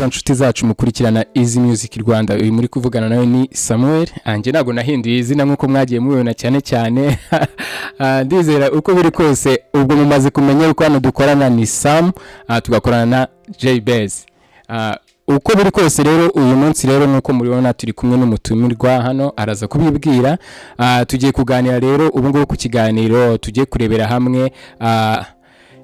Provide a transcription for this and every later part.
neza nshuti zacu mukurikirana Easy Music Rwanda. Uyu muri kuvugana nawe ni Samuel. Anje nago nahinduye izina nkuko mwagiye mubibona cyane ndizera uko biri kose ubwo mumaze kumenya uko hano dukorana ni Sam, tugakorana na JBez. Uko biri kose rero uyu munsi rero nkuko muribona turi kumwe n'umutumirwa hano araza kubibwira. Tugiye kuganira rero ubu ngubu ku kiganiro tugiye kurebera hamwe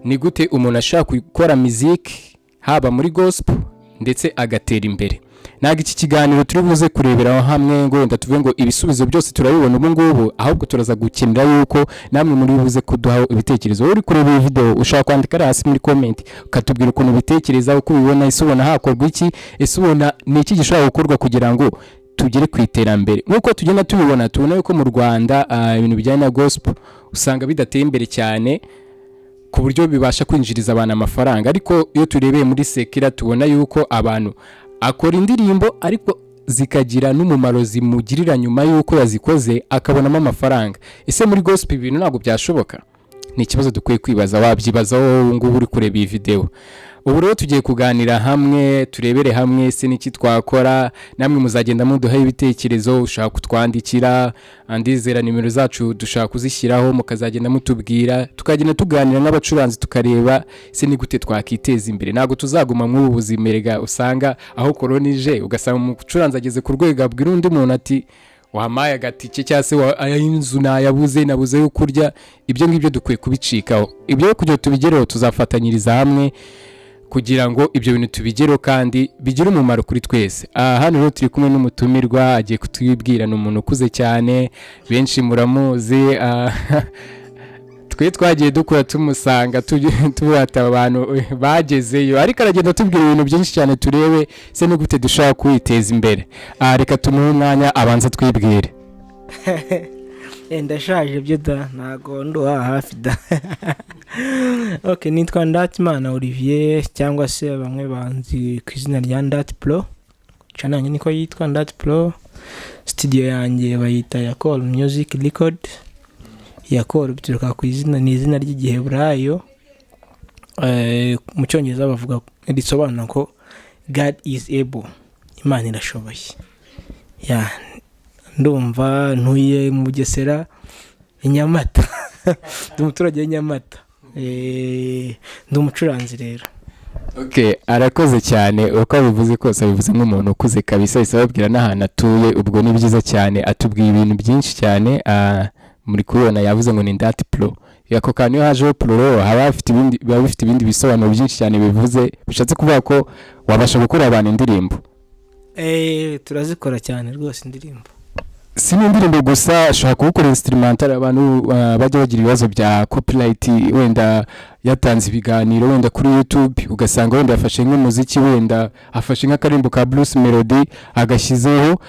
ni gute umuntu ashaka gukora muziki haba muri gospel ndetse agatera imbere. Naga iki kiganiro turi buze kurebera hamwe ngo wenda tuvuge ngo ibisubizo byose turabibona ubu ngubu, ahubwo turaza gukenera yuko namwe muri buze kuduha ibitekerezo. Uri kureba iyi video ushaka kwandika hasi muri comment ukatubwira ukuntu bitekereza uko ubibona, ese ubona hakorwa iki, ese ubona ni iki gishobora gukorwa kugira ngo tugere ku iterambere. Nkuko tugenda tubibona tubona yuko mu Rwanda ibintu bijyanye na gospel usanga bidateye imbere cyane ku buryo bibasha kwinjiriza abantu amafaranga, ariko iyo turebeye muri sekira tubona yuko abantu akora indirimbo ariko zikagira n'umumaro zimugirira nyuma yuko yazikoze akabonamo amafaranga. Ese muri gospel ibintu ntabwo byashoboka? Ni ikibazo dukwiye kwibaza, wabyibazaho ngubu uri kureba iyi video. Ubu rero tugiye kuganira hamwe, turebere hamwe se niki twakora, namwe muzagenda muduha ibitekerezo, ushaka kutwandikira, andizera nimero zacu dushaka kuzishyiraho mukazagenda mutubwira, tukagenda tuganira n'abacuranzi tukareba se ni gute twakiteza imbere. Ntabwo tuzaguma mu buzimerega usanga aho koronije ugasanga umucuranzi ageze ku rwego abwira undi muntu ati wamaye agatike cyase inzu nabuze yo kurya. Ibyo ngibyo dukwiye kubicikaho. Ibyo kugira tubigereho tuzafatanyiriza hamwe kugira ngo ibyo bintu tubigereho kandi bigira umumaro kuri twese. Hano rero turi kumwe n'umutumirwa agiye kutwibwira n'umuntu ukuze cyane, benshi muramuzi. Twe twagiye dukora tumusanga tubata abantu bagezeyo, ariko aragenda tubwira ibintu byinshi cyane turebe se no gute dushaka kwiteza imbere. Reka tumuhe umwanya abanza twibwire. Ndashaje byo da ntago nduha hafi da. Okay, nitwa Ndatimana Olivier cyangwa se bamwe banzi ku izina rya Ndat Pro. Chananye niko yitwa Ndat Pro. Studio yanjye bayita Yakol Music Record. Yakol bituruka ku izina ni izina ry'Igiheburayo. Mu Cyongereza bavuga risobanura ko God is able. Imana irashoboye. Ndumva ntuye mu Bugesera Inyamata. Umuturage w'Inyamata. Ndi umucuranzi rero. Okay, arakoze cyane. Uko bivuze kose bivuze nk'umuntu ukuze kabisa, isababwira n'ahantu atuye. Ubwo ni byiza cyane, atubwiye ibintu byinshi cyane. Muri kubona yavuze ngo ni Ndat Pro. Yako kanyo haje pro haba bafite ibindi bisobanuro byinshi cyane bivuze bishatse kuvuga ko wabasha gukora abantu indirimbo. Turazikora cyane rwose indirimbo. Si indirimbo gusa, ashaka gukora instrumental. Abantu bajya bagira ibibazo bya copyright, wenda yatanze ibiganiro wenda kuri YouTube ugasanga wenda yafashe nk'umuziki, wenda afashe nk'akarimbo ka blues melody agashyizeho.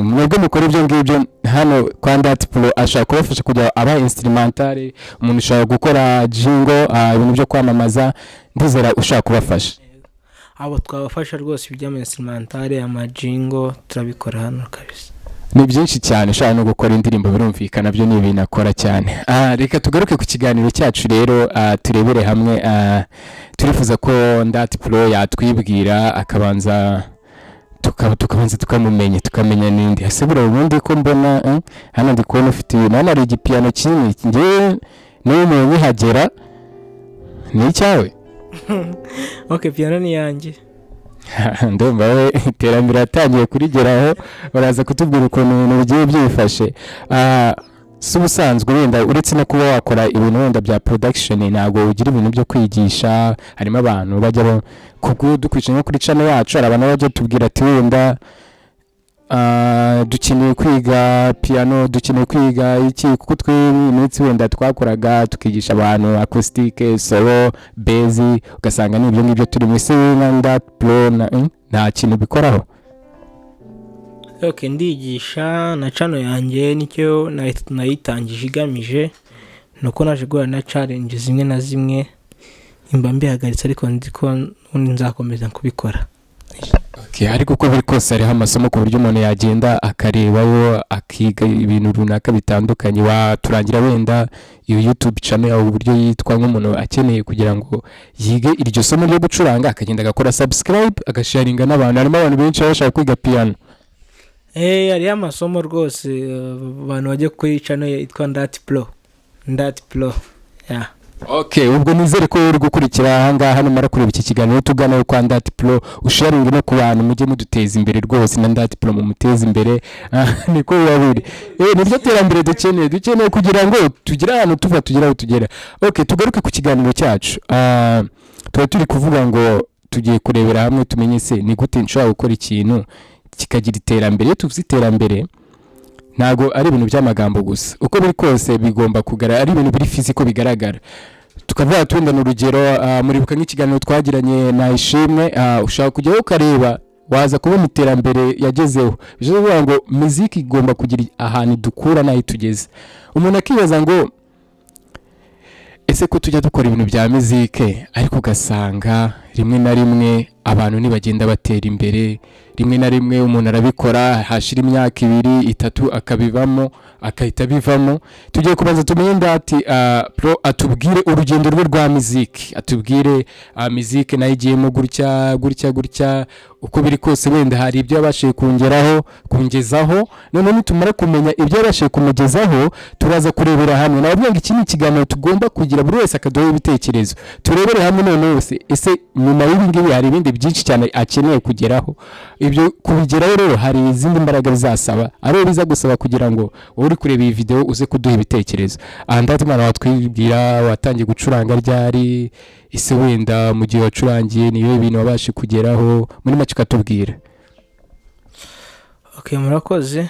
Mwebwe mukora ibyo ngibyo hano kwa Ndat Pro, ashaka kubafasha kujya aba instrumental, umuntu ushaka gukora jingle, ibintu byo kwamamaza, ndizera ushaka kubafasha. Abo twabafasha rwose ibijya mu instrumental, ama jingle turabikora hano kabisa. Ni byinshi cyane, ushaka no gukora indirimbo birumvikana byo ni ibintu akora cyane. Reka tugaruke ku kiganiro cyacu rero, turebere hamwe. Turifuza ko Ndat Pro yatwibwira akabanza tukabanza tukamenya nindi. Hasebura ubundi ko mbona hano ndi kubona ufite nana ari igipiano kinini, ngiye n'umuntu hagera ni icyawe. Okay, piano ni yanjye. Ndumva we iterambere atangiye kurigeraho, baraza kutubwira ukuntu ibintu bigiye byifashe. Si ubusanzwe wenda uretse no kuba wakora ibintu wenda bya production, ntabwo ugira ibintu byo kwigisha. Harimo abantu bajya dukwicanye nko kuri channel yacu, hari abantu bajya tubwira ati wenda dukeneye kwiga piano, dukeneye kwiga iki, kuko tw'iminsi wenda twakoraga tukigisha abantu acoustic, solo, bass, ugasanga ni ibyo ngibyo turi mu isi Ndat Pro nta kintu bikoraho. Okay, ndigisha na channel yanjye nicyo nayitangije igamije nuko naje guhura na challenge zimwe na zimwe imba mbihagaritse, ariko ndiko nzakomeza kubikora. ariko uko biri kose hariho amasomo ku buryo umuntu yagenda akarebaho akiga ibintu runaka bitandukanye. Waturangira wenda iyo YouTube channel uburyo yitwa nk'umuntu akeneye kugira ngo yige iryo somo ryo gucuranga, akagenda agakora subscribe agasharinga n'abantu. Harimo abantu benshi bashaka kwiga piano. Hariho amasomo rwose abantu bajya kuri channel yitwa Ndati Pro. Ubwo nizere ko uri gukurikira ahangaha numara kureba iki kiganiro tugana kwa Ndati Pro, usharinga no ku bantu mujye muduteza imbere rwose na Ndati Pro mu muteza imbere. Niko yabiri niryo terambere dukeneye kugira ngo tugire ahantu tugera aho tugera. Tugaruke ku kiganiro cyacu. Tuba turi kuvuga ngo tugiye kurebera hamwe tumenye se ni gute nshobora gukora ikintu kikagira iterambere. Iyo tuvuze iterambere ntago ari ibintu by'amagambo gusa, uko biri kose bigomba kugara ari ibintu biri fiziko bigaragara. Tukavuga twenda n'urugero muribuka nk'ikiganiro twagiranye na Ishimwe, ushaka kujyaho ukareba waza kubona iterambere yagezeho. Bivuze ngo muziki igomba kugira ahantu dukura nayo tugeze. Umuntu akibaza ngo ese ko tujya dukora ibintu bya muziki ariko ugasanga rimwe na rimwe abantu ntibagenda batera imbere, rimwe na rimwe umuntu arabikora hashira imyaka 2-3 akabivamo akahita bivamo. Tugiye kubanza tumenye Ndati Pro atubwire urugendo rwe rwa muziki, atubwire muziki nayigiyemo gutya uko biri kose wenda hari ibyo yabashije kungezaho. None nitumara kumenya ibyo yabashije kumugezaho turaza kurebera hamwe. Nababwiye ngo iki ni ikiganiro tugomba kugira buri wese akadoha ibitekerezo, turebere hamwe none wose ese nyuma y'ibi ngibi hari ibindi byinshi cyane akeneye kugeraho. Ibyo kubigeraho rero hari izindi mbaraga bizasaba, ari biza gusaba kugira ngo uri kureba iyi video uze kuduha ibitekerezo. Ndati mwana watwibwira watangiye gucuranga ryari, ese wenda mu gihe wacurangiye niyo ibintu wabashe kugeraho muri make katubwira. Murakoze.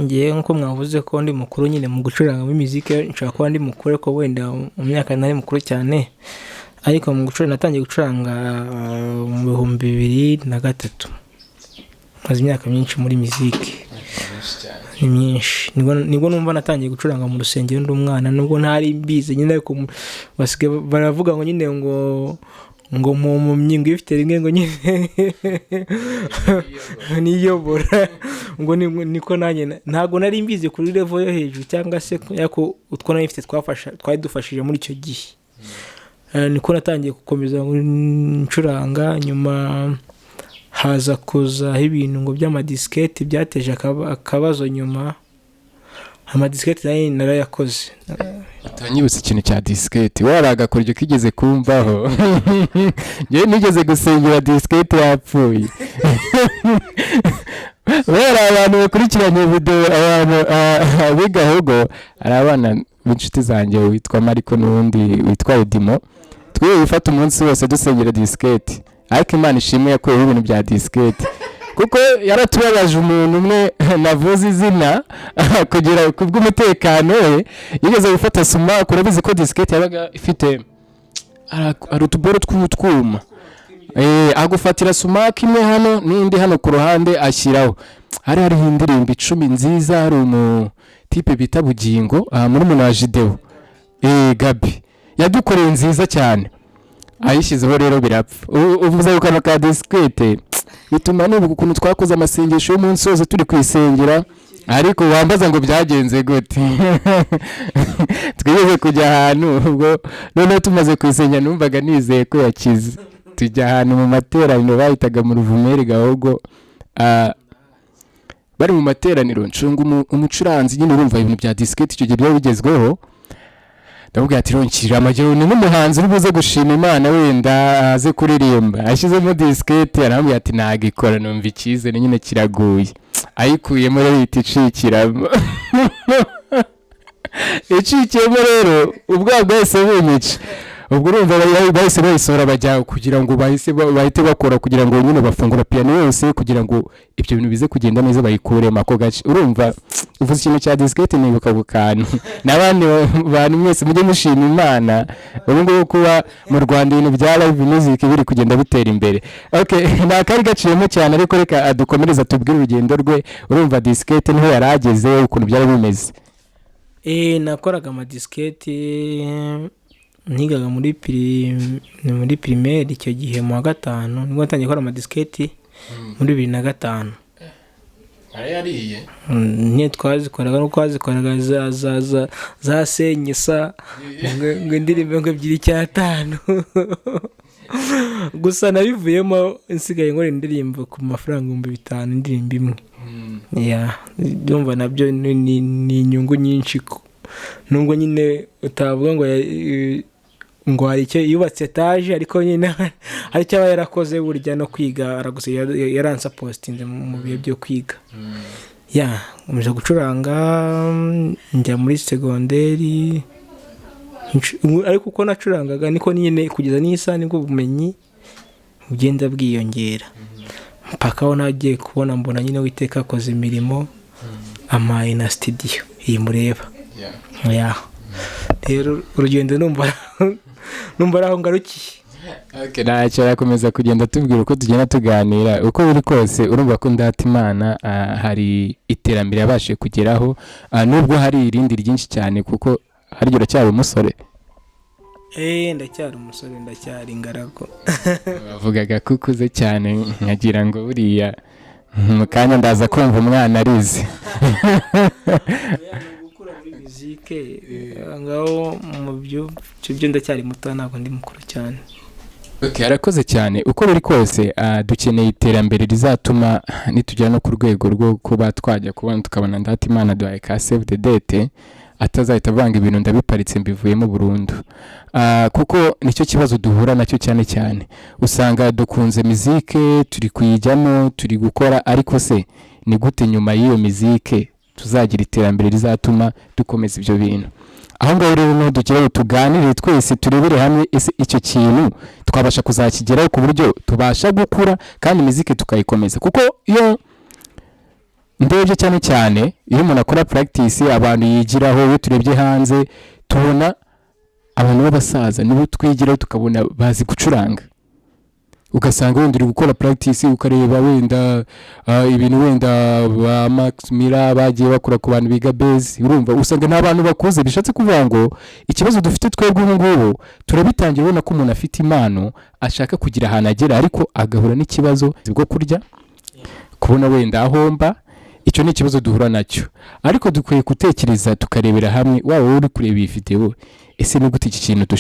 Ngiye nko mwavuze ko ndi mukuru nyine mu gucuranga mu muziki, nshaka ko ndi mukuru ko wenda mu myaka nari mukuru cyane, ariko mu gucuranga natangiye gucuranga mu 2003. Maze imyaka myinshi muri muziki, ni myinshi. Nibwo numva natangiye gucuranga mu rusengero ndi umwana, nubwo ntari mbize nyine, ariko basige baravuga ngo nyine ngo mu myingo ifite rimwe ngo nyine niyobora ngo niko nanjye ntago nari mbize kuri level yo hejuru, cyangwa se yako utwo nari mfite twidufashije muri icyo gihe. Niko natangiye gukomeza ncuranga. Nyuma haza kuza ibintu ngo by'amadiskete byateje akabazo. Nyuma amadiskete nayo narayakoze. Utanyibutse ikintu cya diskete waragakoryo kigeze kumvaho? Ngiye nigeze gusengera diskete yapfuye. Wera abantu bakurikiranye video abantu bigahogo ari abana b'inshuti zanjye witwa Mariko n'undi witwa Edimo, twe bifata umunsi wose dusengera diskete. Ariko Imana ishimwe yakorewe ibintu bya diskete kuko yaratubabaje umuntu umwe navuze izina kugira kubw'umutekano we yigeze gufata suma. Kurabizi ko diskete yabaga ifite ari utuboro tw'utwuma, agufatira suma kimwe hano n'indi hano ku ruhande ashyiraho. Hari indirimbo 10 nziza, hari tipe bita Bugingo muri munaje Deo Gabi yadukoreye nziza cyane, ayishyizeho rero birapfa. Uvuze ukana ka diskete bituma n'ubu ukuntu twakoze amasengesho y'umunsi wose turi kwisengera, ariko wambaza ngo byagenze gute. Twigeze kujya ahantu ubwo none tumaze kwisengera numvaga nizeye ko yakize. Tujya ahantu mu materaniro bahitaga mu Ruvumeri Gahogo, bari mu materaniro ncunga umucuranzi nyine urumva ibintu bya diskete icyo gihe byari bigezweho. Ndabubwira ati ronkira amajyero ni n'umuhanzi uri buze gushima Imana wenda aze kuririmba, ashyizemo diskete. Arambwira ati nagikora numva ikize nyine kiraguye, ayikuyemo rero icikiramo. Icikiyemo rero ubwa bwese bunyica. Ubwo urumva bahise bayisohora bajya kugira ngo bahite bakora kugira ngo nyine bafungura piano yose kugira ngo ibyo bintu bize kugenda neza bayikure mako gace. Urumva uvuze ikintu cya diskete nibuka gukana n'abandi bantu mwese mujye mushima Imana ubwo kuba mu Rwanda ibintu bya live music biri kugenda bitera imbere. Nakari gaciyemo cyane, ariko reka adukomereza tubwire urugendo rwe. Urumva diskete niho yarageze ukuntu byari bimeze. Nakoraga amadiskete nigaga muri primaire icyo gihe mu wa 5 nibwo natangiye gukora amadiskete. muri 2005 arayariye nye twazikoraga no kwazikoraga za senyisa ngo indirimbo ngo 2/5 gusa nabivuyemo nsigaye nkora indirimbo ku mafaranga 5,000 indirimbo imwe ndumva nabyo ni inyungu nyinshi nubwo nyine utavuga ngo hari icyo yubatse etaje ariko nyine hari icyo yarakoze burya no kwiga araguse yaransa postinze mu bihe byo kwiga nkomeje gucuranga njya muri segonderi ariko uko nacurangaga niko nyine kugeza n'isa nibwo bumenyi bugenda bwiyongera mpaka aho nagiye kubona mbona nyine Uwiteka akoze imirimo amaye na studio iyi mureba rero urugendo numva aho ngarukiye ntacyo arakomeza kugenda tubwira uko tugenda tuganira uko biri kose urumva ko Ndatimana hari iterambere yabashije kugeraho nubwo hari irindi ryinshi cyane kuko hari uracyari umusore ndacyari umusore ndacyari ingarago bavugaga ko ukuze cyane nkagira ngo buriya mu kanya ndaza kumva umwana arize gukura muri muzike ngaho mu byo ndacyari muto ntabwo ndi mukuru cyane arakoze cyane uko biri kose dukeneye iterambere rizatuma nitugera no ku rwego rwo kuba twajya kubona tukabona Ndatimana duhaye ka save the date atazahita avanga ibintu ndabiparitse mbivuyemo burundu kuko nicyo kibazo duhura nacyo cyane usanga dukunze muzike turi kuyijyamo turi gukora ariko se ni gute nyuma y'iyo muzike tuzagira iterambere rizatuma dukomeza ibyo bintu aho ngaho rero no dukira tuganire twese turebere hamwe ese icyo kintu twabasha kuzakigeraho ku buryo tubasha gukura kandi muzike tukayikomeza kuko iyo ndebye cyane iyo umuntu akora practice abantu yigiraho iyo turebye hanze tubona abantu b'abasaza nibo twigiraho tukabona bazi gucuranga ugasanga wenda uri gukora practice ukareba wenda ibintu wenda ba Max Mira bagiye bakora ku bantu biga bass urumva usanga n'abantu bakuze bishatse kuvuga ngo ikibazo dufite twebwe ngubu turabitangira ubona ko umuntu afite impano ashaka kugira ahantu agera ariko agahura n'ikibazo bwo kurya kubona wenda ahomba icyo ni ikibazo duhura nacyo ariko dukwiye gutekereza tukarebera hamwe waba uri kureba iyi video ese ni gute iki kintu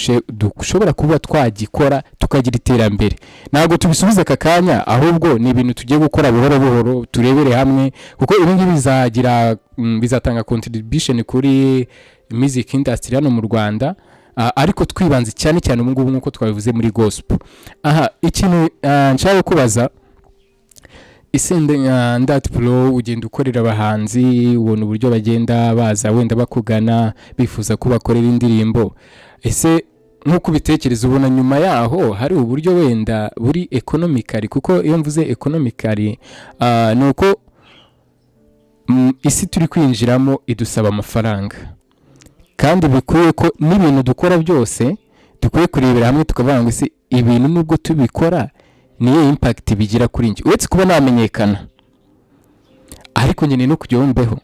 dushobora kuba twagikora tukagira iterambere ntabwo tubisubiza aka kanya ahubwo ni ibintu tugiye gukora buhoro turebere hamwe kuko ibi ngibi bizatanga contribution kuri music industry hano mu Rwanda ariko twibanze cyane ubu ngubu nkuko twabivuze muri gospel ikintu nshaka kubaza isende Ndati Pro ugenda ukorera abahanzi ubona uburyo bagenda baza wenda bakugana bifuza ko bakorera indirimbo ese nkuko bitekereza ubona nyuma yaho hari uburyo wenda buri economically kuko iyo mvuze economically nuko isi turi kwinjiramo idusaba amafaranga kandi bikuye ko n'ibintu dukora byose dukwiye kurebera hamwe tukavuga ngo ese ibintu nubwo tubikora niyo impact bigira kuri njye uretse kuba namenyekana ariko nyine no kujya wumbeho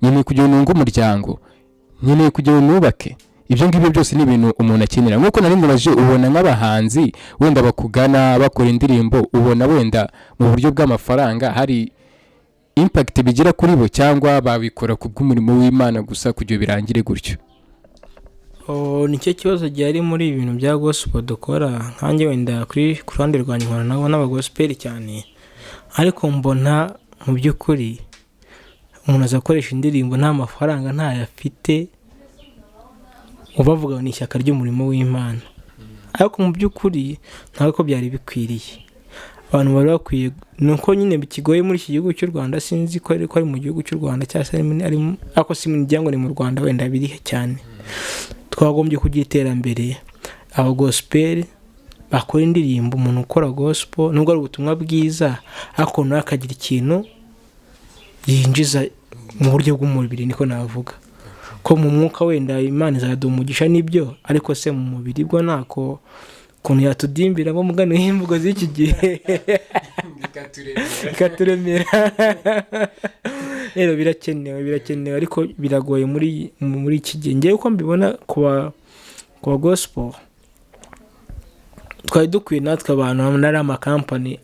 nyine kujya nunga umuryango nyine kujya nubake ibyo ngibyo byose ni ibintu umuntu akenera nkuko nari ndabaje ubona nk'abahanzi wenda bakugana bakora indirimbo ubona wenda mu buryo bw'amafaranga hari impact bigira kuri bo cyangwa babikora ku bw'umurimo w'Imana gusa kujya birangire gutyo nicyo kibazo gihari muri ibintu bya gospel dukora nkanjye wenda kuri ruhande rwanjye nkora nabo n'abagospel cyane ariko mbona mu by'ukuri umuntu azakoresha indirimbo nta mafaranga ntayafite ubavuga ni ishyaka ry'umurimo w'Imana ariko mu by'ukuri ntabwo byari bikwiriye abantu bari bakwiye nuko nyine bikigoye muri iki gihugu cy'u Rwanda sinzi ko ari mu gihugu cy'u Rwanda cyangwa se ariko si mu gihugu ni mu Rwanda wenda biri cyane twagombye kugira iterambere aba gospel bakora indirimbo umuntu ukora gospel nubwo ari ubutumwa bwiza ariko nawe akagira ikintu yinjiza mu buryo bw'umubiri niko navuga ko mu mwuka wenda Imana izaduha umugisha nibyo ariko se mu mubiri bwo nako kuntu yatudimbira bo mugano y'imvugo z'iki gihe ikaturemera rero birakenewe ariko biragoye muri iki gihe ngiye uko mbibona kuba gospel twari dukwiye natwe abantu nari ama company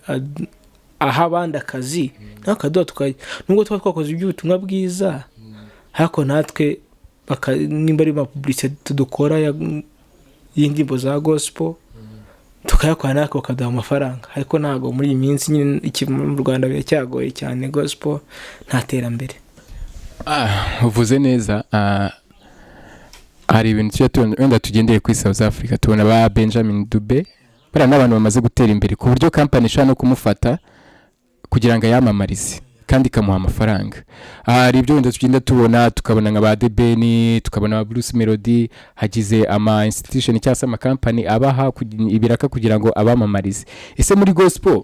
aha abandi akazi n'akaduha nubwo twakoze iby'ubutumwa bwiza ariko natwe nimba ari publicité dukora y'indirimbo za gospel tukayakora natwe bakaduha amafaranga ariko ntago muri iyi minsi nyine mu Rwanda biracyagoye cyane gospel nta terambere. Uvuze neza. Hari ibintu wenda tugendeye kuri South Africa tubona ba Benjamin Dube bara n'abantu bamaze gutera imbere ku buryo company ishaka no kumufata kugira ngo yamamarize kandi kamuha amafaranga. Hari ibyo wenda tugenda tubona tukabona nka ba Debeni tukabona ba Bruce Melody hagize ama institution cyangwa ama company abaha ibiraka kugira ngo abamamarize. Ese muri gospel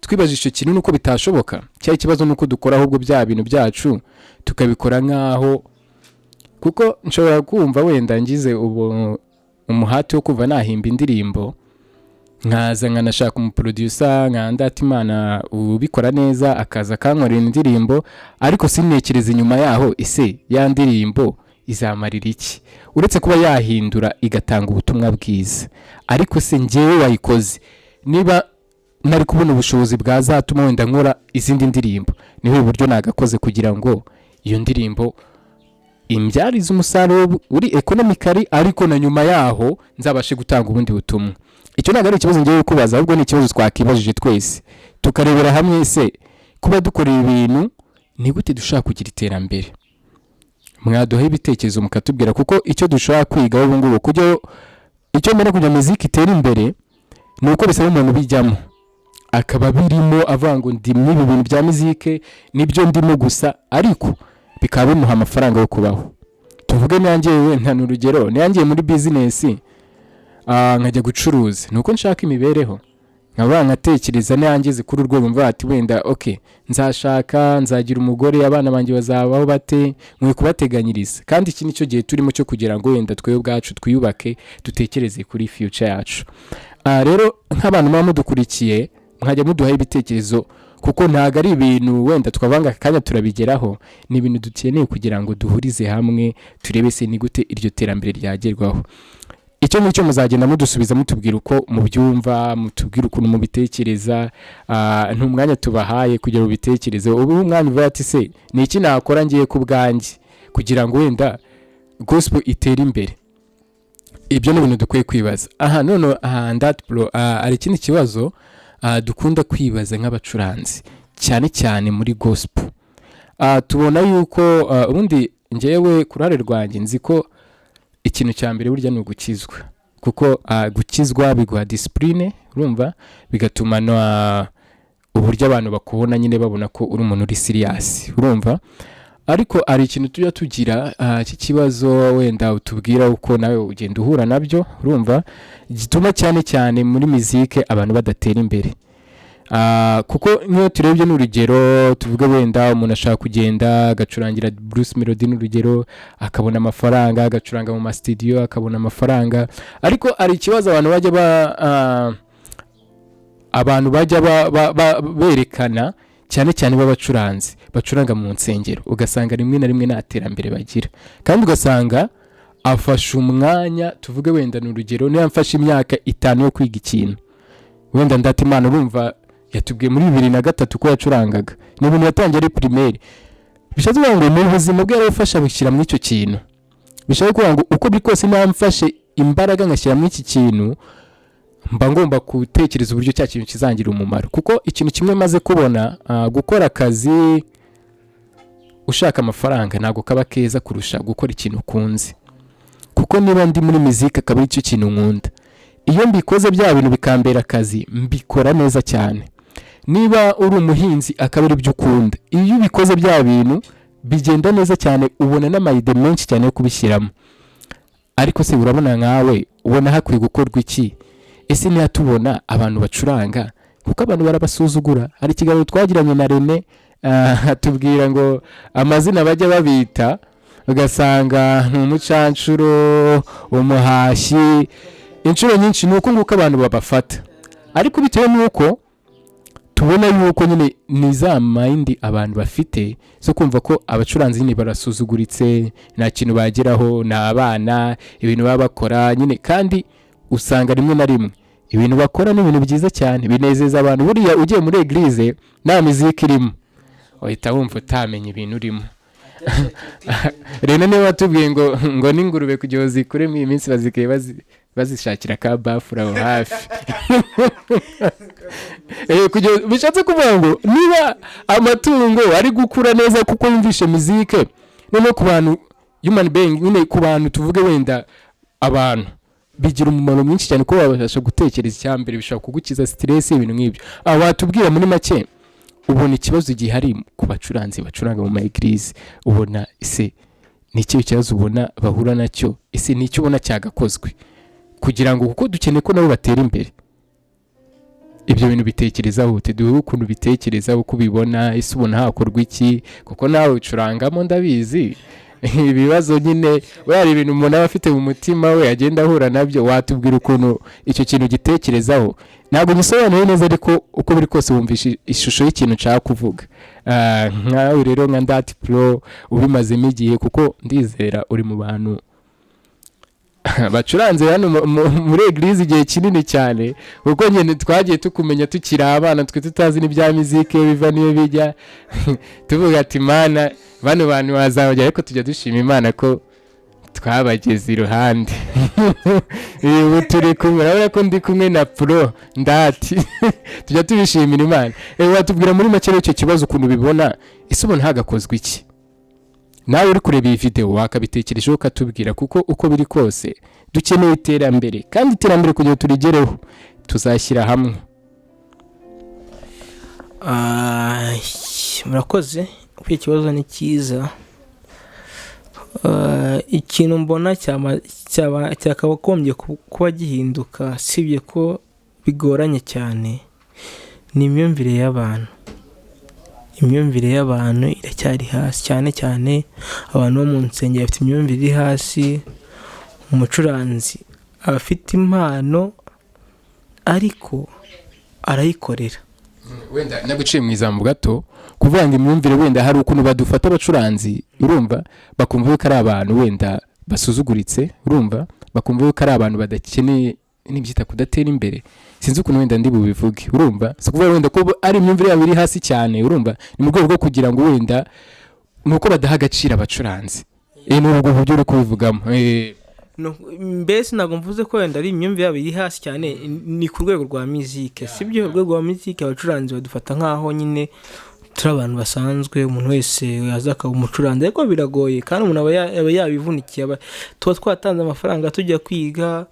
twibajije ikintu nuko bitashoboka cyari kibazo nuko dukora ahubwo bya bintu byacu tukabikora nkaho kuko nshobora kumva wenda ngize ubu umuhati wo kuva nahimba indirimbo nkaza nkanashaka umuproducer nkandatimana ubikora neza akaza kankorera indirimbo ariko sinekereze nyuma yaho ese ya ndirimbo izamarira iki uretse kuba yahindura igatanga ubutumwa bwiza ariko se ngewe wayikoze niba nari kubona ubushobozi bwazatuma wenda nkora izindi ndirimbo niho uburyo nagakoze kugira ngo iyo ndirimbo imbyariza umusaruro uri economically ariko na nyuma yaho nzabashe gutanga ubundi butumwa. Icyo ntabwo ari ikibazo ngiye kubaza ahubwo ni ikibazo twakibajije twese tukarebera hamwe se kuba dukorera ibintu ni gute dushaka kugira iterambere. Mwaduha ibitekerezo mukatubwira kuko icyo dushaka kwiga ubu ngubu kujya icyo mbere kujya muziki itera imbere ni uko bisaba umuntu bijyamo akaba birimo avango ndi muri ibintu bya muziki nibyo ndimo gusa ariko bikaba bimuha amafaranga yo kubaho. Tuvuge nanjye nta n'urugero nanjye muri business nkajya gucuruza nuko nshaka imibereho nkaba nkatekereza nanjye kuri urwego mva ati wenda okay nzashaka nzagira umugore abana banjye bazabaho bate mwe kubateganyiriza kandi iki nicyo gihe turimo cyo kugira ngo wenda twe ubwacu twiyubake dutekereze kuri future yacu. Rero nk'abantu baba mudukurikiye mwajya muduha ibitekerezo kuko ntago ari ibintu wenda twavanga kanya turabigeraho ni ibintu dukeneye kugira ngo duhurize hamwe turebe se ni gute iryo terambere ryagerwaho. Icyo nicyo muzagenda mudusubiza mutubwira uko mubyumva mutubwira ukuntu mubitekereza ntumwanya tubahaye kugira ngo bitekereze ubu umwanya uvuga ati se ni iki nakora ngiye ku bwanjye kugira ngo wenda gospel itere imbere. Ibyo ni ibintu dukwiye kwibaza. None that bro ari ikindi kibazo dukunda kwibaza nk'abacuranzi cyane cyane muri gospel. Tubona yuko ubundi ngewe kurare rwanjye nzi ko ikintu cya mbere burya ni ugukizwa kuko gukizwa biguha discipline urumva bigatuma uburyo abantu bakubona nyine babona ko uri umuntu uri serious urumva ariko ari ikintu tujya tugira cy'ikibazo wenda utubwira uko nawe ugenda uhura nabyo urumva gituma cyane cyane muri muziki abantu badatera imbere. Kuko niyo turebye n'urugero tuvuga wenda umuntu ashaka kugenda agacurangira Bruce Melody n'urugero akabona amafaranga agacuranga mu studio akabona amafaranga ariko ari ikibazo abantu bajya berekana cyane cyane b'abacuranzi bacuranga mu nsengero ugasanga rimwe na rimwe naterambere bagira kandi ugasanga afasha umwanya tuvuge wenda n'urugero niyo amfasha imyaka 5 yo kwiga ikintu wenda ndatimana urumva yatubwiye muri 2003 ko yacurangaga ni ibintu yatangiye ari primaire bishatse kuvuga ngo mu buzima bwe yarafasha gushyira muri icyo kintu bishatse kuvuga ngo uko bikose namfashe imbaraga ngashyira muri iki kintu mba ngomba gutekereza uburyo cya kintu kizangira umumaro kuko ikintu kimwe maze kubona gukora akazi ushaka amafaranga ntago kaba keza kurusha gukora ikintu ukunze kuko niba ndi muri muzika akaba icyo kintu nkunda iyo mbikoze bya bintu bikambera akazi mbikora neza cyane. Niba uri umuhinzi akaba ari byo ukunda iyo ubikoze bya bintu bigenda neza cyane ubona n'amayide menshi cyane yo kubishyiramo ariko se urabona nkawe ubona hakwiye gukorwa iki ese niya tubona abantu bacuranga kuko abantu barabasuzugura. Hari ikiganiro twagiranye na Rene tubwira ngo amazina bajya babita ugasanga nk'umucancuro umuhashi inshuro nyinshi nuko nguko abantu babafata ariko bitewe nuko tubona yuko nyine ni za mind abantu bafite zo kumva ko abacuranzi nyine barasuzuguritse nta kintu bageraho na abana ibintu baba bakora nyine kandi usanga rimwe na rimwe ibintu bakora ni ibintu byiza cyane binezeza abantu buriya ugiye muri eglise nta muziki irimo uhita wumva utamenya ibintu urimo rero niba watubwiye ngo n'ingurube kugira ngo zikure mu minsi bazikaye bazishakira ka bafura aho hafi bishatse kuvuga ngo niba amatungo ari gukura neza kuko yumvishe muzike no ku bantu human being nyine ku bantu tuvuge wenda abantu bigira umumaro mwinshi cyane ko babasha gutekereza icyambere bishobora kugukiza stress ibintu nk'ibyo watubwira muri make ubona ikibazo gihari ku bacuranzi bacuranga mu maeglise ubona ese ni cyo kibazo ubona bahura nacyo ese ni cyo ubona cyagakozwe kugira ngo kuko dukeneye ko nabo batera imbere ibyo bintu bitekerezaho duhe ukuntu bitekerezaho uko ubibona ese ubona hakorwa iki kuko nawe ucurangamo ndabizi ibibazo nyine wari ibintu umuntu aba afite mu mutima we agenda ahura nabyo watubwira ukuntu icyo kintu gitekerezaho ntabwo gisobanuye neza ariko uko biri kose wumvisha ishusho y'ikintu nshaka kuvuga nkawe rero nka Ndati Pro ubimazemo igihe kuko ndizera uri mu bantu bacuranze hano muri eglise igihe kinini cyane kuko nyine twagiye tukumenya tukiri abana twe tutazi n'ibya muziki biva niyo bijya tuvuga ati mana bano bantu bazabajya ariko tujya dushima Imana ko twabageze iruhande ubu turi kumwe urabona ko ndi kumwe na Pro Ndati tujya tubishimira Imana watubwira muri make icyo kibazo ukuntu bibona ese ubona hagakozwe iki nawe uri kureba iyi video wakabitekerejeho ukatubwira kuko uko biri kose dukeneye iterambere kandi iterambere kugira turigereho tuzashyira hamwe murakoze kuko ikibazo ni cyiza ikintu mbona cyakabakombye kuba gihinduka sibye ko bigoranye cyane ni imyumvire y'abantu iracyari hasi cyane abantu bo mu nsengero bafite imyumvire iri hasi umucuranzi abafite impano ariko arayikorera wenda naguciye mu ijambo gato kuvuga ngo imyumvire wenda hari ukuntu badufata abacuranzi urumva bakumva ko ari abantu wenda basuzuguritse urumva bakumva ko ari abantu badakeneye nibyita kudatera imbere sinzi ukuntu wenda ndi bubivuge urumva so kuvuga wenda ko ari imyumvire yabo iri hasi cyane urumva ni mu rwego rwo kugira ngo wenda nuko badaha agaciro abacuranzi n'ubwo buryo uri kubivugamo mbese ntabwo mvuze ko wenda ari imyumvire yabo iri hasi cyane ni ku rwego rwa muzike sibyo urwego rwa muzike abacuranzi badufata nkaho nyine turi abantu basanzwe umuntu wese yaza akaba umucuranzi ariko biragoye kandi umuntu aba yabivunikiye tuba twatanze amafaranga tujya kwiga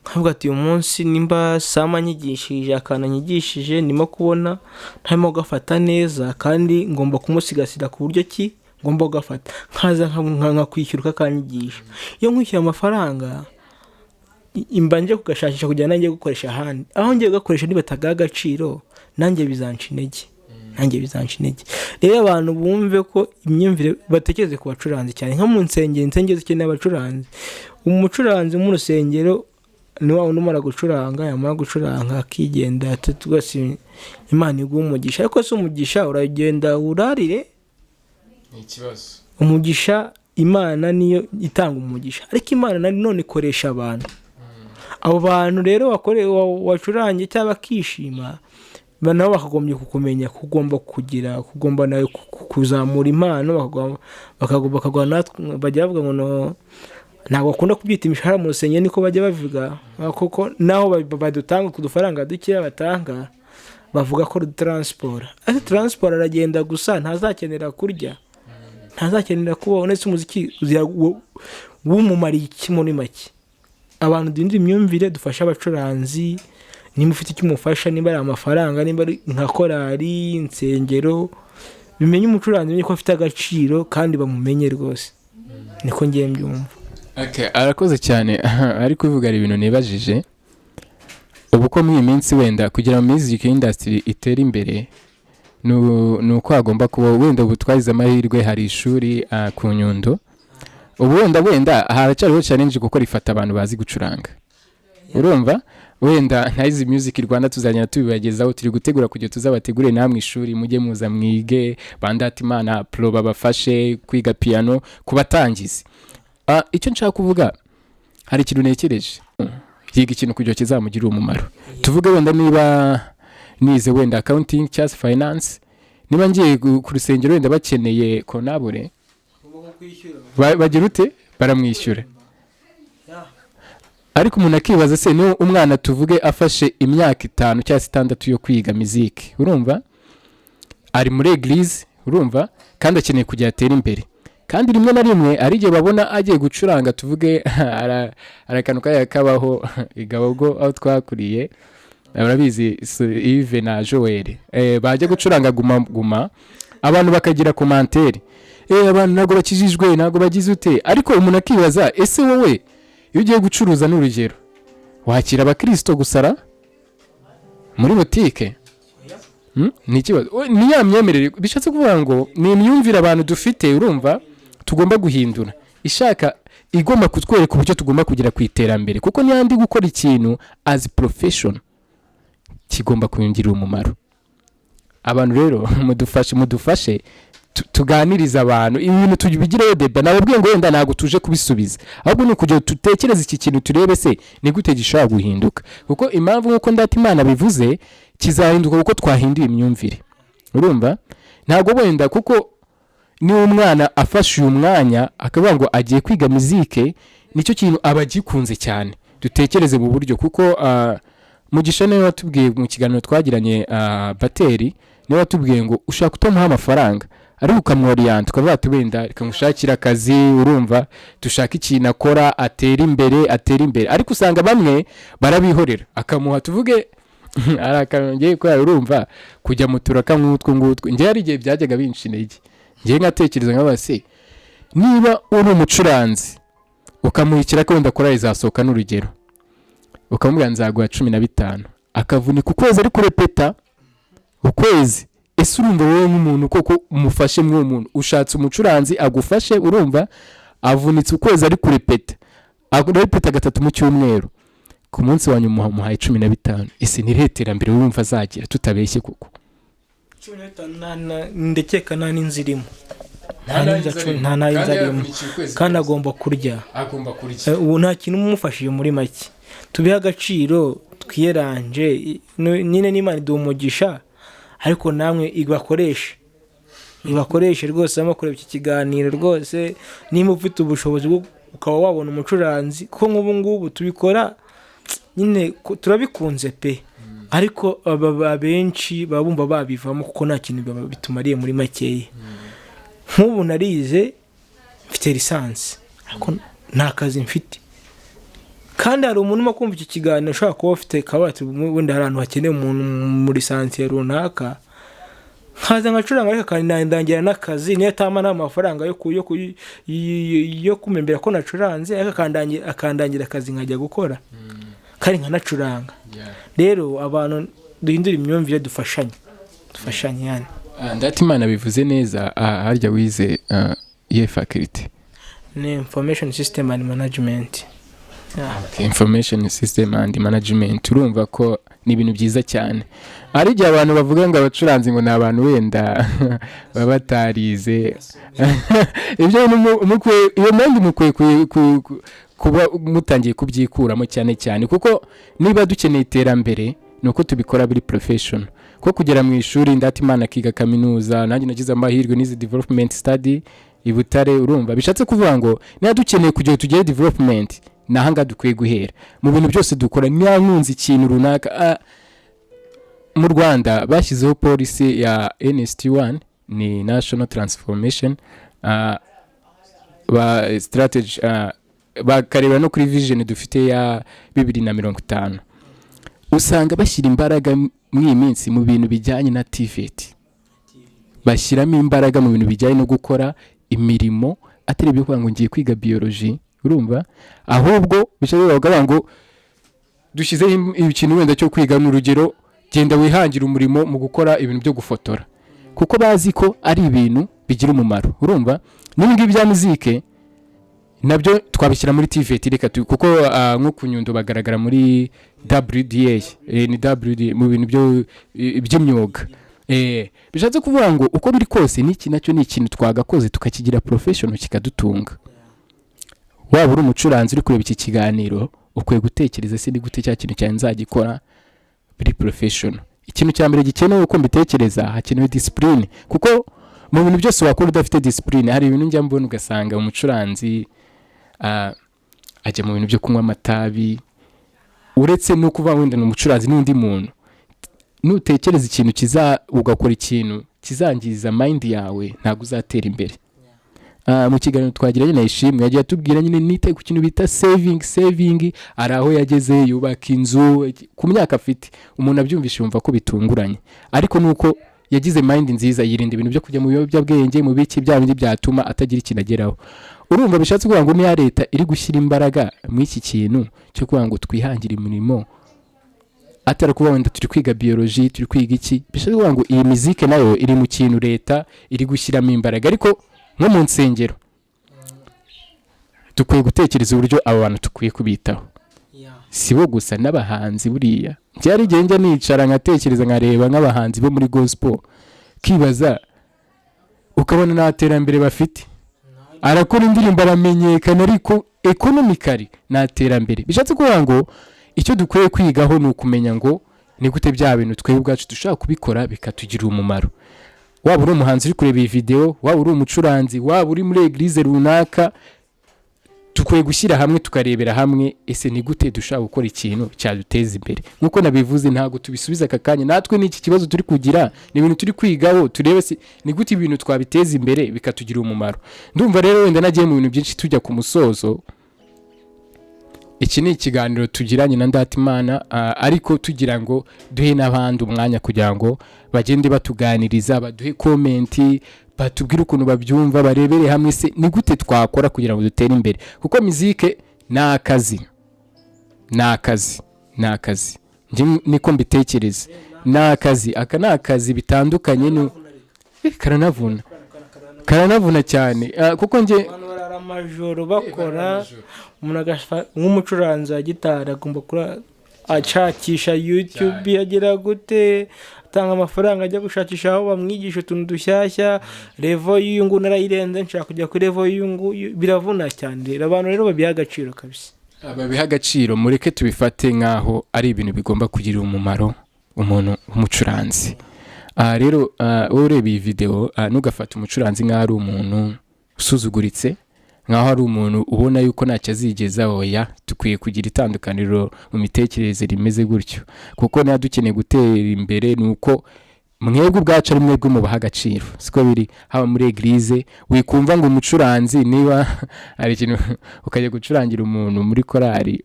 nkavuga ati uyu munsi nimba Sama nyigishije akananyigishije ndimo kubona ntarimo gafata neza kandi ngomba kumusigasira ku buryo ki ngomba gafata nkaza nka kwishyura akanyigisha iyo nkwishyura amafaranga imbanje kugashakisha kugira nanjye gukoresha ahandi aho ngiye gukoresha nibataga agaciro nanjye bizanca intege rero abantu bumve ko imyumvire batekereze ku bacuranzi cyane nko mu insengero zikeneye abacuranzi umucuranzi mu rusengero ni wa wundi umara gucuranga yamara gucuranga akigenda twese Imana iguha umugisha ariko se umugisha uragenda urarire ikibazo umugisha Imana niyo itanga umugisha ariko Imana none ikoresha abantu abo bantu rero wacurange cyangwa bakishima nabo bakagombye kukumenya kugomba nawe kuzamura impano bakagwa natwe bajya bavuga ngo ntabwo bakunda kubyita imishahara mu rusengero niko bajya bavuga kuko naho badutanga ku dufaranga dukeya batanga bavuga ko transport aragenda gusa ntazakenera kurya ntazakenera kubaho ndetse umuziki w'umumariye iki muri make abantu duhindura imyumvire dufasha abacuranzi nimba ufite icyo umufasha nimba ari amafaranga nimba ari nka korali insengero bimenye umucuranzi menye ko afite agaciro kandi bamumenye rwose niko ngiye mbyumva arakoze cyane ariko uvuga ibintu nibajije ubu ko muri iyi minsi wenda kugira ngo music industry itere imbere nuko agomba kuba wenda ubu twagize amahirwe hari ishuri ku Nyundo ubu wenda haracyariho challenge kuko rifata abantu bazi gucuranga urumva wenda ntayizi music Rwanda tuzanyana tubibagezaho turi gutegura kugira tuzabategure namwe ishuri mujye muza mwige bandati Imana Pro babafashe kwiga piano kubatangiza icyo nshaka kuvuga hari ikintu nekereje yiga ikintu kugira kizamugirira umumaro. Tuvuge wenda niba nize wenda accounting cyangwa finance, niba ngiye ku rusengero wenda bakeneye konabure bagira ute baramwishyura. Ariko umuntu akibaza se no umwana tuvuge afashe imyaka 5 cyangwa 6 yo kwiga muziki, urumva ari muri eglise, urumva kandi akeneye kujya atera imbere, kandi rimwe na rimwe ari igihe babona agiye gucuranga tuvuge arakanu kaya kabaho igabogo aho twakuriye barabizi Yves na Joel bajya gucuranga guma abantu bakagira commentaire abantu nago bakijijwe nago bagize ute. Ariko umuntu akibaza ese wowe iyo ugiye gucuruza n'urugero wakira abakristo gusara muri botike ni kibazo ni ya myemerere bishatse kuvuga ngo ni imyumvire abantu dufite, urumva tugomba guhindura ishaka igomba kutwereka uburyo tugomba kugira ku iterambere, kuko niyandi gukora ikintu as profession kigomba kuyungirira umumaro abantu. Rero mudufashe tuganiriza abantu ibintu tubigireyo deba. Nababwiye ngo wenda nago tuje kubisubiza, ahubwo ni kujya tutekereza iki kintu turebe se ni gute gishobora guhinduka, kuko impamvu nkuko Ndatimana bivuze kizahinduka kuko twahinduye imyumvire, urumva ntago wenda kuko ni umwana afashe uyu mwanya akavuga ngo agiye kwiga muzike, nicyo kintu abagikunze cyane. Dutekereze mu buryo kuko Mugisha niwe watubwiye mu kiganiro twagiranye bateri niwe watubwiye ngo ushaka kutamuha amafaranga ariko ukamworiyanta ukavuga ati wenda reka ngushakira akazi, urumva dushaka ikintu akora atera imbere. Ariko usanga bamwe barabihorera akamuha tuvuge arakangiye ko urumva kujya muturaka ngutwo ngiye ari igihe byajyaga binshinege ngiye ngatekereza nk'abase niba uri umucuranzi ukamuhikira ko wenda akora izasohoka n'urugero ukamubwira nzaguha 15 akavunika ukwezi ari kurepeta ukwezi. Ese urumva wowe nk'umuntu koko umufashe mwo umuntu ushatse umucuranzi agufashe, urumva avunitse ukwezi ari kurepeta agurepeta 3 mu cyumweru, ku munsi wanyu muhaye 15. Ese ni iterambere urumva azagira tutabeshye kuko 15 ndekeka nani nzirimo nta nayizarimo kandi agomba kurya ubu nta kintu umufashije muri make. Tubiha agaciro twiyeranje nyine n'Imana idumugisha, ariko namwe ibakoreshe rwose amakuru iki kiganiro rwose nimba ufite ubushobozi bwo ukaba wabona umucuranzi, ko nk'ubu ngubu tubikora nyine turabikunze pe, ariko benshi babumva babivamo kuko nta kintu bitumariye muri makeya. Nk'ubu narize mfite lisansi ariko nta kazi mfite, kandi hari umuntu urimo kumva iki kiganiro ushobora kuba ufite kabati wenda hari ahantu hakeneye umuntu muri lisansi runaka, nkaza ngacuranga ariko kandi ndangira n'akazi niyo atama n'amafaranga yo kumembera ko nacuranze, ariko akandangira akazi nkajya gukora kandi nkanacuranga. Rero abantu duhindura imyumvire dufashanye yani. Ndatimana bivuze neza harya wize ye faculty ni information system and management. Information system and management, urumva ko ni ibintu byiza cyane. Ari igihe abantu bavuga ngo abacuranzi ngo ni abantu wenda babatarize ibyo iyo mpamvu mukwiye kuba mutangiye kubyikuramo cyane kuko niba dukeneye iterambere nuko tubikora buri profession. Ko kugera mu ishuri Ndatimana akiga kaminuza, nanjye nagize amahirwe n'izi development study i Butare, urumva bishatse kuvuga ngo niba dukeneye kugira tugere development nahanga dukwiye guhera mu bintu byose dukora. Nyankunzi ikintu runaka mu Rwanda bashyizeho policy ya NST1 ni National Transformation ba strategy bakareba no kuri vision dufite ya 2050. Usanga bashyira imbaraga mw'iyi minsi mu bintu bijyanye na TVET, bashyiramo imbaraga mu bintu bijyanye no gukora imirimo atari byo kuvuga ngo ngiye kwiga biology, urumva ahubwo bishobora kuvuga ngo dushyize ikintu wenda cyo kwiga n'urugero genda wihangira umurimo mu gukora ibintu byo gufotora, kuko bazi ko ari ibintu bigira umumaro, urumva n'ibingi bya muzike nabyo twabishyira muri TVET reka kuko nko kunyundo bagaragara muri WDA ni WD mu bintu by'imyuga. Bishatse kuvuga ngo uko biri kose niki nacyo ni ikintu twagakoze tukakigira professional kikadutunga. Waba uri umucuranzi uri kureba iki kiganiro ukwiye gutekereza se ni gute cya kintu cyane nzagikora biri professional. Ikintu cya mbere gikenewe uko mbitekereza hakenewe discipline, kuko mu bintu byose wakora udafite discipline hari ibintu njya mbona ugasanga umucuranzi ajya mu bintu byo kunywa amatabi, uretse no kuva wenda n'umucuranzi n'undi muntu nutekereza ikintu ugakora ikintu kizangiza mind yawe ntabwo uzatera imbere. Mu kiganiro twagiranye na Ishimwe yagiye atubwira nyine nite ku kintu bita saving araho yageze yubaka inzu ku myaka afite. Umuntu abyumvisha yumva ko bitunguranye, ariko nuko yagize mind nziza, yirinda ibintu byo kujya mu biyobyabwenge mu biki bya bindi byatuma atagira ikintu ageraho. Urumva bishatse kuvuga ngo niya leta iri gushyira imbaraga mu iki kintu cyo kuvuga ngo twihangire imirimo, atari kuba wenda turi kwiga biology turi kwiga iki, bishatse kuvuga ngo iyi muziki nayo iri mu kintu leta iri gushyiramo imbaraga. Ariko nko mu nsengero dukwiye gutekereza uburyo abo bantu tukwiye kubitaho, sibo gusa n'abahanzi. Buriya byari genge nicara nkatekereza nkareba nk'abahanzi bo muri gospel kibaza, ukabona nta terambere bafite, arakora indirimbo aramenyekana ariko economically nta terambere. Bishatse kuvuga ngo icyo dukwiye kwigaho ni ukumenya ngo ni gute bya bintu twebwe ubwacu dushaka kubikora bikatugirira umumaro. Waba uri umuhanzi uri kureba iyi video, waba uri umucuranzi, waba uri muri eglise runaka, tukwiye gushyira hamwe tukarebera hamwe ese ni gute dushaka gukora ikintu cyaduteza imbere. Nkuko nabivuze ntago tubisubiza aka kanya, natwe n'iki kibazo turi kugira ni ibintu turi kwigaho turebe ni gute ibintu twabiteza imbere bikatugira umumaro. Ndumva rero wenda nagiye mu bintu byinshi tujya ku musozo. Iki ni ikiganiro tugiranye na Ndatimana, ariko tugira ngo duhe n'abandi umwanya kugira ngo bagende batuganiriza, baduhe comment, batubwire ukuntu babyumva, barebere hamwe se ni gute twakora kugira ngo dutere imbere. Kuko muzike n'akazi niko mbitekereza, n'akazi aka n'akazi bitandukanye ni karanavuna cyane, kuko nge amajoro bakora umuntu agashfa nk'umucuranzi wa gitari agomba kura acakisha YouTube yagira gute, atanga amafaranga ajya gushakisha aho bamwigisha utuntu dushyashya, level y'iyungu narayirenze nshaka kujya kuri level y'iyungu, biravuna cyane. Abantu rero babiha agaciro kabisa, babiha agaciro, mureke tubifate nkaho ari ibintu bigomba kugira umumaro umuntu umucuranzi. Rero ureba iyi video nugafata umucuranzi nkaho ari umuntu usuzuguritse, nkaho ari umuntu ubona yuko ntacyo azigeza, oya, tukwiye kugira itandukaniro mu mitekerereze rimeze gutyo. Kuko niba dukeneye gutera imbere nuko mwebwe ubwacu ari mwebwe mubaha agaciro, siko biri. Haba muri eglise wikumva ngo umucuranzi niba ari ikintu ukajya gucurangira umuntu muri korali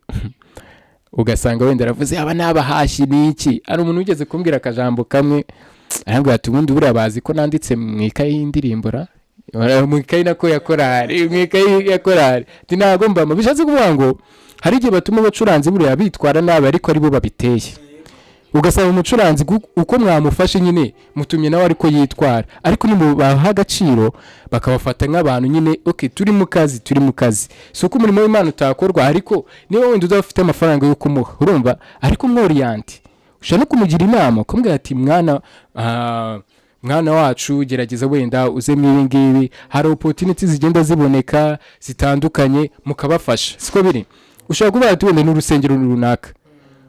ugasanga wenda aravuze aba n'abahashi n'iki, ari umuntu ugeze kumbwira akajambo kamwe arambwira ati ubundi buriya bazi ko nanditse mu ikayi y'indirimbo mu ikayi nako ya korali, mu ikayi ya korali ntago mbamo. Bishatse kuvuga ngo hari igihe batuma abacuranzi buriya bitwara nabi ariko ari bo babiteye, ugasanga umucuranzi uko mwamufashe nyine mutumye nawe ariko yitwara, ariko ni mubaha agaciro bakabafata nk'abantu nyine okay turi mu kazi so ko umurimo w'Imana utakorwa, ariko niba wenda uzafite amafaranga yo kumuha urumva, ariko mworiyanti ushaka no kumugira inama ukamubwira ati mwana wacu gerageza wenda uze mwibi ngibi, hari opportunities zigenda ziboneka zitandukanye mukabafasha, siko biri. Ushaka kuba ati wenda n'urusengero runaka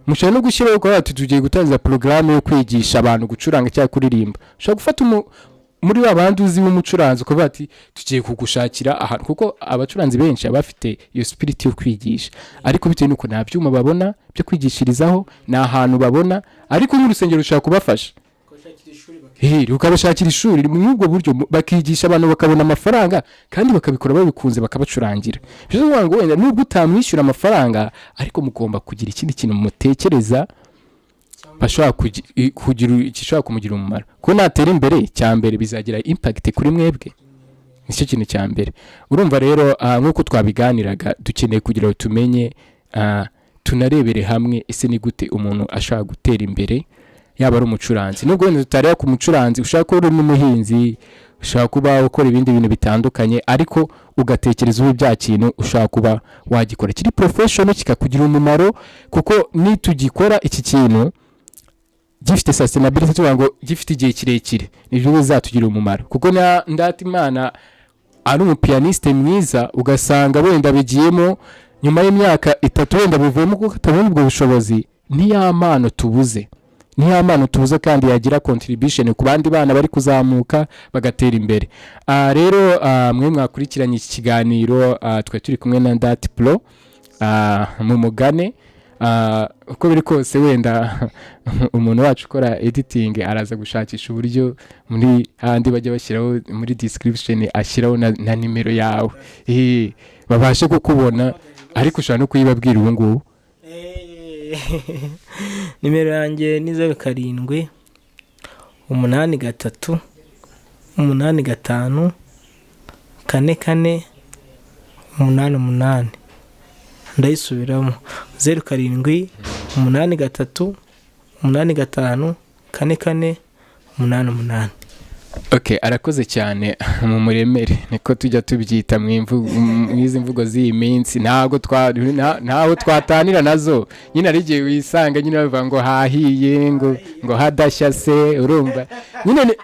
mushaka no gushyiraho ko ati tugiye gutangiza programme yo kwigisha abantu gucuranga cyangwa kuririmba, ushaka gufata muri babandi uzi w'umucuranzi uko bati tugiye kugushakira ahantu, kuko abacuranzi benshi abafite iyo spirit yo kwigisha, ariko bitewe nuko nta byuma babona byo kwigishirizaho, na ahantu babona, ariko n'urusengero rushaka kubafasha ukabashakira ishuri mu ubwo buryo bakigisha abantu bakabona amafaranga kandi bakabikora babikunze bakabacurangira. Bivuze ngo wenda nubwo utamwishyura amafaranga ariko mugomba kugira ikindi kintu mutekereza bashaka kugira ikishaka kumugira umumaro, ko natera imbere cyambere bizagira impact kuri mwebwe, nicyo kintu cyambere. Urumva rero nkuko twabiganiraga dukeneye kugira tumenye tunarebere hamwe ese ni gute umuntu ashaka gutera imbere, yaba ari umucuranzi. Nubwo wenda tutareba ku mucuranzi, ushaka ko uri n'umuhinzi, ushaka kuba ukora ibindi bintu bitandukanye, ariko ugatekereza ubu bya kintu ushaka kuba wagikora kiri professional kikakugira umumaro, kuko nitugikora iki kintu gifite sustainability tuvuga ngo gifite igihe kirekire nibyo bizatugira umumaro. Kuko Ndatimana ari umupianiste mwiza ugasanga wenda bigiyemo nyuma y'imyaka 3 wenda buvuyemo kuko atabona ubwo bushobozi, ni ya mpano tubuze, kandi yagira contribution ku bandi bana bari kuzamuka bagatera imbere. Rero mwe mwakurikiranye iki kiganiro, twe turi kumwe na Ndati Pro mu mugane. Uko biri kose wenda umuntu wacu ukora editing araza gushakisha uburyo muri handi bajya bashyiraho muri description, ashyiraho na nimero yawe babashe kukubona, ariko ushaka no kuyibabwira ubu ngubu. Nimero yanjye ni 07 83 85 44 88. Ndayisubiramo 07 83 85 44 88. Okay, arakoze cyane mu muremere, niko tujya tubyita mwizi mvugo z'iyi minsi. Ntago twatanira nazo nyine arigiye wisanga nyine bavuga ngo hahiye ngo hadashya se, urumva nyine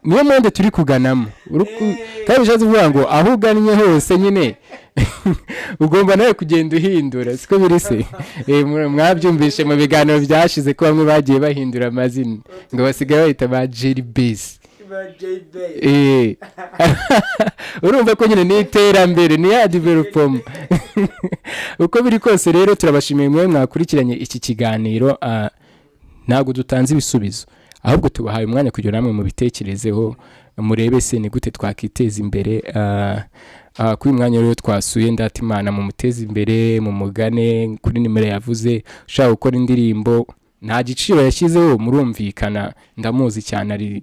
niyo mpande turi kuganamo. Kandi bishatse kuvuga ngo aho ugannye hose nyine ugomba nawe kugenda uhindura, siko biri se. Mwabyumvishe mu biganiro byashize ko bamwe bagiye bahindura amazina ngo basigaye bahita ba Jerry Base. Urumva ko nyine ni iterambere, ni ya development. Uko biri kose rero turabashimiye mwe mwakurikiranye iki kiganiro. Ntago dutanze ibisubizo, ahubwo tubahaye umwanya kugira namwe mu bitekerezeho, murebe se ni gute twakiteza imbere. Kuri mwanya rero twasuye Ndatimana mu muteza imbere mu mugane kuri nimero yavuze. Ushaka gukora indirimbo nta giciro yashyizeho, murumvikana, ndamuzi cyane, ari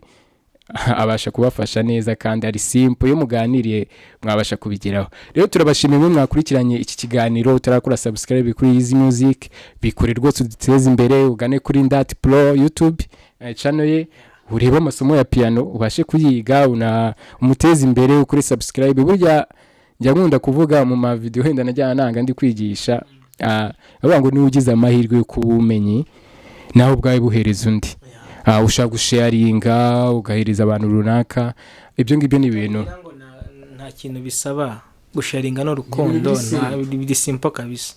abasha kubafasha neza kandi ari simple, yo muganiriye mwabasha kubigeraho. Rero turabashimiye mwe mwakurikiranye iki kiganiro. Utarakora subscribe kuri Easy Music, bikore rwose duteze imbere, ugane kuri Ndati Pro YouTube channel ye, ureba amasomo ya piano ubashe kuyiga, umuteze imbere, ukuri subscribe. Burya njya nkunda kuvuga mu ma video henda najyana nanga ndi kwigisha, avuga ngo ni ugize amahirwe yo kubumenyi naho ubwawe buhereza undi. Ushaka gusharinga ugahereza abantu runaka, ibyo ngibyo ni ibintu nta kintu bisaba. Gusharinga no rukundo, biri simple kabisa.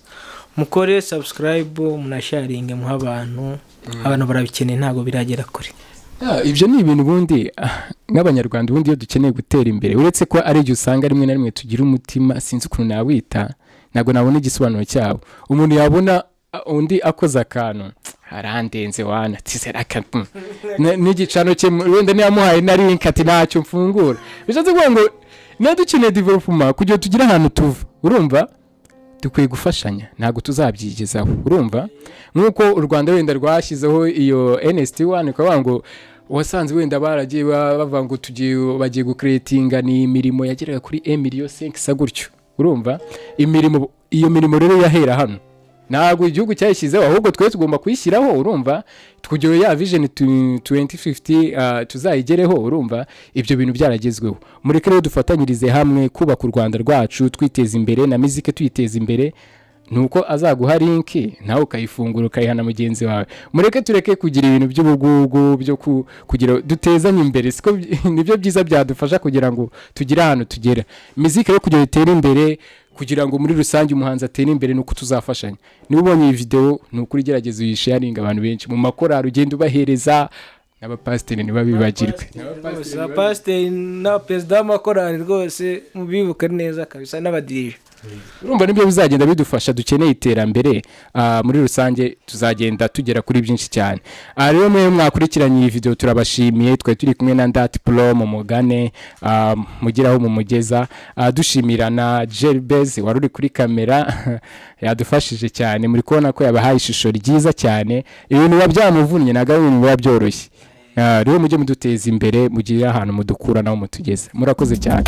Mukore subscribe, munasharinge muha abantu barabikeneye, ntago biragera kure. Ibyo ni ibintu bundi nk'abanyarwanda bundi iyo dukeneye gutera imbere, uretse ko ari igihe usanga rimwe na rimwe tugira umutima sinzi ukuntu nawita, ntago nabona igisobanuro cyabo. Umuntu yabona undi akoze akantu harandenze wana tizera akantu n'igicano cye, wenda niyamuhaye na link ati ntacyo mfungura. Bishatse kuvuga ngo dukeneye development kugira tugira ahantu tuva, urumva dukwiye gufashanya, ntago tuzabyigezaho. Urumva nkuko u Rwanda wenda rwashyizeho iyo NST1, kwa ngo wasanze wenda baragiye bavuga ngo bagiye gucreatinga ni imirimo yageraga kuri 1 million 5 gutyo. Urumva iyo mirimo rero yahera hano, ntago igihugu cyayishyizeho, ahubwo twe tugomba kuyishyiraho. Urumva tukugiye ya vision 2050 tuzayigereho. Urumva ibyo bintu byaragezweho. Mureke rero dufatanyirize hamwe kubaka u Rwanda rwacu, twiteza imbere na muziki tuyiteza imbere. Nuko azaguha link nawe ukayifungura ukayihana mugenzi wawe. Mureke tureke kugira ibintu by'ubugugu byo kugira dutezanye imbere, siko nibyo byiza byadufasha kugira ngo tugire ahantu tugera. Muziki rero kugira itere imbere, kugira ngo muri rusange umuhanzi atere imbere, nuko tuzafashanya. Niba ubonye iyi video nuko urigerageza uyisharinga abantu benshi mu makorari, ugenda ubahereza n'abapasiteri ntibabibagirwe. Abapasiteri na perezida w'amakorari rwose mubibuke neza kabisa, n'abadirije. Urumva nibyo bizagenda bidufasha, dukeneye iterambere. Muri rusange tuzagenda tugera kuri byinshi cyane. Rero mwe mwakurikiranye iyi video turabashimiye. Twe turi kumwe na Ndati Pro mu mugane, mugiraho mu mugeza. Dushimira na Jerry Base wari uri kuri kamera yadufashije cyane, muri kubona ko yabahaye ishusho ryiza cyane. Ibintu babyamuvunnye naga ibintu babyoroshye. Rero mujye muduteza imbere, mugire ahantu mudukura naho mutugeze. Murakoze cyane.